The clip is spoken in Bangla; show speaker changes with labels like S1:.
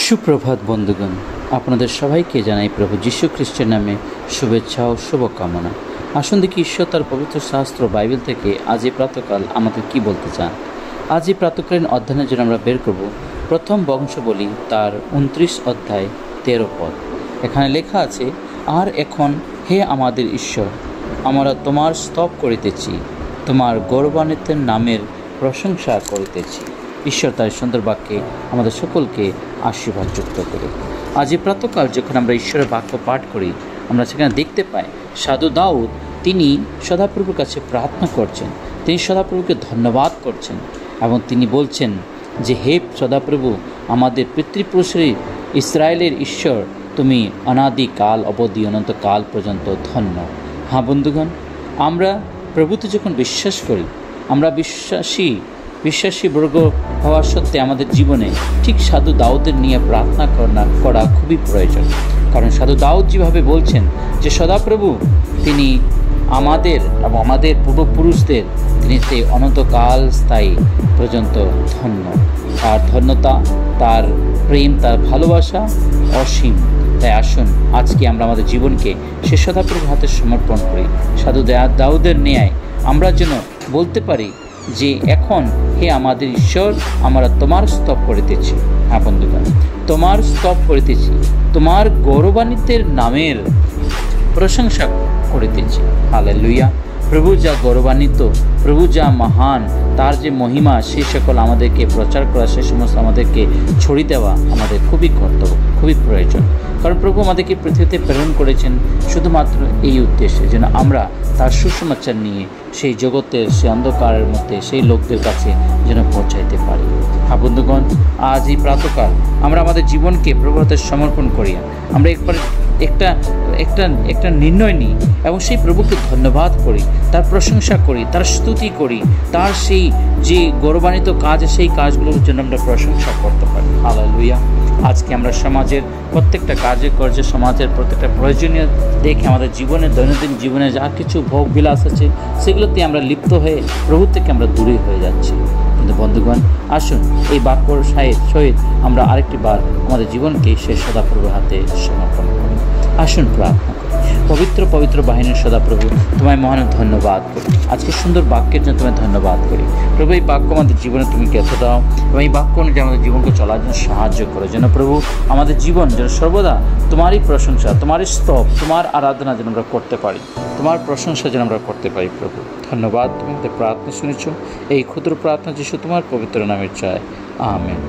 S1: সুপ্রভাত বন্ধুগণ, আপনাদের সবাইকে জানাই প্রভু যীশু খ্রিস্টের নামে শুভেচ্ছা ও শুভকামনা। আসুন দেখি ঈশ্বর তার পবিত্র শাস্ত্র বাইবেল থেকে আজ এই প্রাতকাল আমাদের কি বলতে চান। আজ এই প্রাতকালীন অধ্যয়নের জন্য আমরা বের করব প্রথম বংশাবলী তার 29 অধ্যায় 13 পদ। এখানে লেখা আছে, আর এখন হে আমাদের ঈশ্বর, আমরা তোমার স্তব করিতেছি, তোমার গৌরবান্বিতের নামের প্রশংসা করিতেছি। ঈশ্বর তার সুন্দর বাক্যে আমাদের সকলকে আশীর্বাদ যুক্ত করে। আজ এই প্রাতকাল যখন আমরা ঈশ্বরের বাক্য পাঠ করি, আমরা সেখানে দেখতে পাই সাধু দাউদ তিনি সদাপ্রভুর কাছে প্রার্থনা করছেন, তিনি সদাপ্রভুকে ধন্যবাদ করছেন এবং তিনি বলছেন যে, হে সদাপ্রভু, আমাদের পিতৃপুরুষের ইসরায়েলের ঈশ্বর, তুমি অনাদিকাল অবধি অনন্তকাল পর্যন্ত ধন্য। হ্যাঁ বন্ধুগণ, আমরা প্রভুতে যখন বিশ্বাস করি, আমরা বিশ্বাসী বর্গ হওয়া সত্ত্বে আমাদের জীবনে ঠিক সাধু দাউদের নিয়ে প্রার্থনা করা খুবই প্রয়োজন। কারণ সাধু দাউদ যেভাবে বলছেন যে সদাপ্রভু তিনি আমাদের এবং আমাদের পূর্বপুরুষদের তিনি সেই অনন্তকাল স্থায়ী পর্যন্ত ধন্য। তার ধন্যতা, তার প্রেম, তার ভালোবাসা অসীম। তাই আসুন আজকে আমরা আমাদের জীবনকে সে সদাপ্রভুর হাতে সমর্পণ করি। সাধু দাউদের ন্যায় আমরা যেন বলতে পারি যে, এখন হে আমাদের ঈশ্বর, আমরা তোমার স্তব করিতেছি। হ্যাঁ বন্ধুগণ, তোমার স্তব করিতেছি, তোমার গৌরবান্বিতের নামের প্রশংসা করিতেছি। হালেলুয়া। প্রভু যা গৌরবান্বিত, প্রভু যা মহান, তার যে মহিমা, সে সকল আমাদেরকে প্রচার করা, সে সমস্ত আমাদেরকে ছড়িয়ে দেওয়া আমাদের খুবই কর্তব্য, খুবই প্রয়োজন। কারণ প্রভু আমাদেরকে পৃথিবীতে প্রেরণ করেছেন শুধুমাত্র এই উদ্দেশ্যে যেন আমরা তার সুসমাচার নিয়ে সেই জগতের সেই অন্ধকারের মধ্যে সেই লোকদের কাছে যেন পৌঁছাইতে পারি। হ্যাঁ বন্ধুগণ, আজ এই প্রাতকাল আমরা আমাদের জীবনকে প্রভুর হাতে সমর্পণ করিয়া আমরা একটা নির্ণয় নিই এবং সেই প্রভুকে ধন্যবাদ করি, তার প্রশংসা করি, তার স্তুতি করি, তার সেই যে গৌরবান্বিত কাজ, সেই কাজগুলোর জন্য আমরা প্রশংসা করতে পারি। হালেলুয়া। আজকে আমরা সমাজের প্রত্যেকটা কার্যে সমাজের প্রত্যেকটা প্রয়োজনীয় দেখে আমাদের জীবনে, দৈনন্দিন জীবনে যা কিছু ভোগ বিলাস আছে সেগুলোতে আমরা লিপ্ত হয়ে প্রভু থেকে আমরা দূরে হয়ে যাচ্ছি। কিন্তু বন্ধুগণ, আসুন এই বাক্যর সহিত আমরা আরেকটি বার আমাদের জীবনকে সেই সদাপ্রভুর হাতে সমর্পণ করি। আসুন প্রার্থনা করি। পবিত্র বাহিনীর সদাপ্রভু, তোমায় মহান ধন্যবাদ করি। আজকে সুন্দর বাক্যের জন্য তোমায় ধন্যবাদ করি। প্রভু, এই বাক্য আমাদের জীবনে তুমি জ্ঞাত দাও এবং এই বাক্য অনুযায়ী আমাদের জীবনকে চলার জন্য সাহায্য করো। যেন প্রভু আমাদের জীবন যেন সর্বদা তোমারই প্রশংসা, তোমারই স্তব, তোমার আরাধনা যেন আমরা করতে পারি, তোমার প্রশংসা যেন আমরা করতে পারি। প্রভু ধন্যবাদ, তুমি আমাদের প্রার্থনা শুনেছ। এই ক্ষুদ্র প্রার্থনা যিশু তোমার পবিত্র নামে চাই, আমেন।